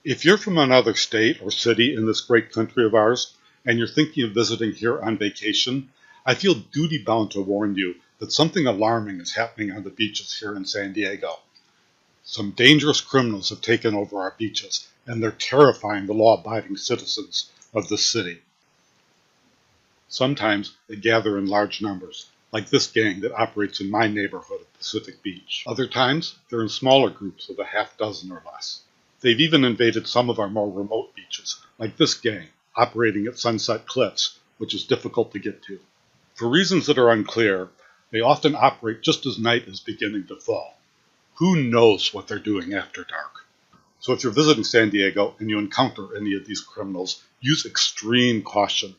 If you're from another state or city in this great country of ours, and you're thinking of visiting here on vacation, I feel duty bound to warn you that something alarming is happening on the beaches here in San Diego. Some dangerous criminals have taken over our beaches, and they're terrifying the law-abiding citizens of this city. Sometimes they gather in large numbers, like this gang that operates in my neighborhood of Pacific Beach. Other times, they're in smaller groups of a half dozen or less. They've even invaded some of our more remote beaches, like this gang, operating at Sunset Cliffs, which is difficult to get to. For reasons that are unclear, they often operate just as night is beginning to fall. Who knows what they're doing after dark? So if you're visiting San Diego and you encounter any of these criminals, use extreme caution.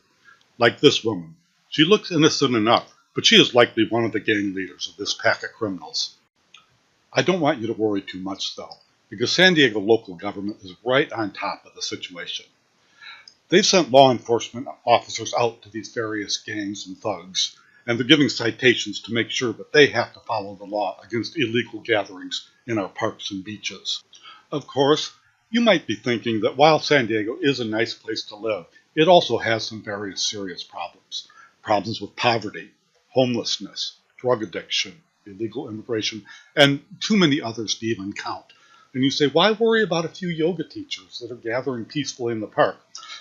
Like this woman. She looks innocent enough, but she is likely one of the gang leaders of this pack of criminals. I don't want you to worry too much, though, because San Diego local government is right on top of the situation. They've sent law enforcement officers out to these various gangs and thugs, and they're giving citations to make sure that they have to follow the law against illegal gatherings in our parks and beaches. Of course, you might be thinking that while San Diego is a nice place to live, it also has some very serious problems. Problems with poverty, homelessness, drug addiction, illegal immigration, and too many others to even count. And you say, why worry about a few yoga teachers that are gathering peacefully in the park?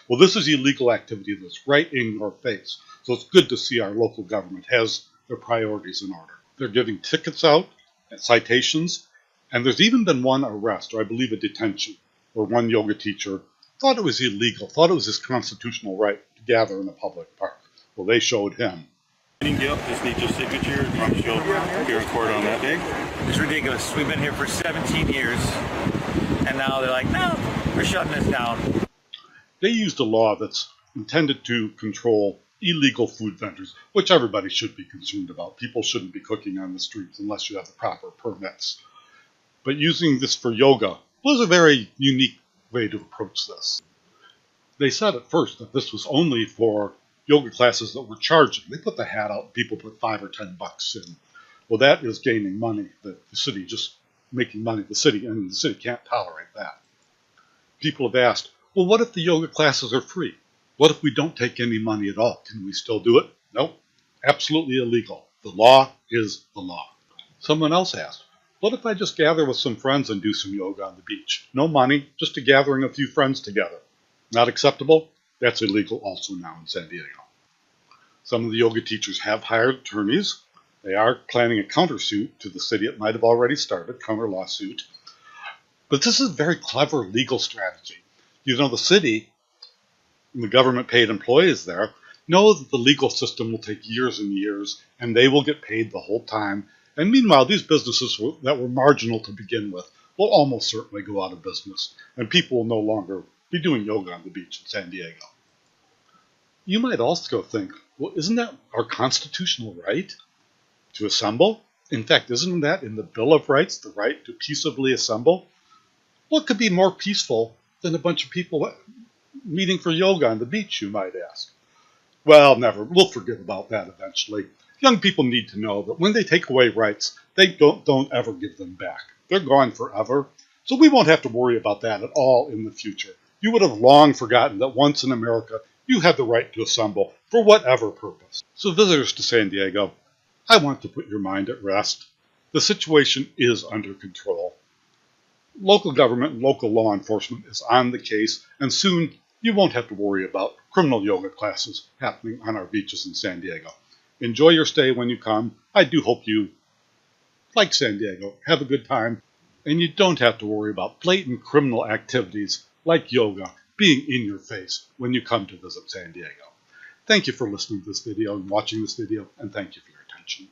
Well, this is illegal activity that's right in your face. So it's good to see our local government has their priorities in order. They're giving tickets out, and citations, and there's even been one arrest, or I believe a detention, where one yoga teacher thought it was illegal, thought it was his constitutional right to gather in a public park. Well, they showed him. Guilt, just need your signature. Promise you'll appear in court on that day. It's ridiculous. We've been here for 17 years, and now they're like, no, we're shutting this down. They used a law that's intended to control illegal food vendors, which everybody should be concerned about. People shouldn't be cooking on the streets unless you have the proper permits. But using this for yoga was a very unique way to approach this. They said at first that this was only for yoga classes that were charging. They put the hat out and people put $5 or $10 in. Well, that is gaining money. The city just making money. The city can't tolerate that. People have asked, well, what if the yoga classes are free? What if we don't take any money at all? Can we still do it? Nope. Absolutely illegal. The law is the law. Someone else asked, what if I just gather with some friends and do some yoga on the beach? No money, just a gathering of a few friends together. Not acceptable? That's illegal also now in San Diego. Some of the yoga teachers have hired attorneys. They are planning a countersuit to the city. It might have already started, counter lawsuit. But this is a very clever legal strategy. You know, the city, the government paid employees there, know that the legal system will take years and years, and they will get paid the whole time. And meanwhile, these businesses that were marginal to begin with will almost certainly go out of business, and people will no longer be doing yoga on the beach in San Diego. You might also think, well, isn't that our constitutional right to assemble? In fact, isn't that in the Bill of Rights, the right to peaceably assemble? What could be more peaceful than a bunch of people meeting for yoga on the beach, you might ask? Well, never. We'll forget about that eventually. Young people need to know that when they take away rights, they don't ever give them back. They're gone forever. So we won't have to worry about that at all in the future. You would have long forgotten that once in America, you had the right to assemble for whatever purpose. So visitors to San Diego, I want to put your mind at rest. The situation is under control. Local government and local law enforcement is on the case, and soon you won't have to worry about criminal yoga classes happening on our beaches in San Diego. Enjoy your stay when you come. I do hope you like San Diego, have a good time, and you don't have to worry about blatant criminal activities like yoga being in your face when you come to visit San Diego. Thank you for listening to this video and watching this video, and thank you for your attention.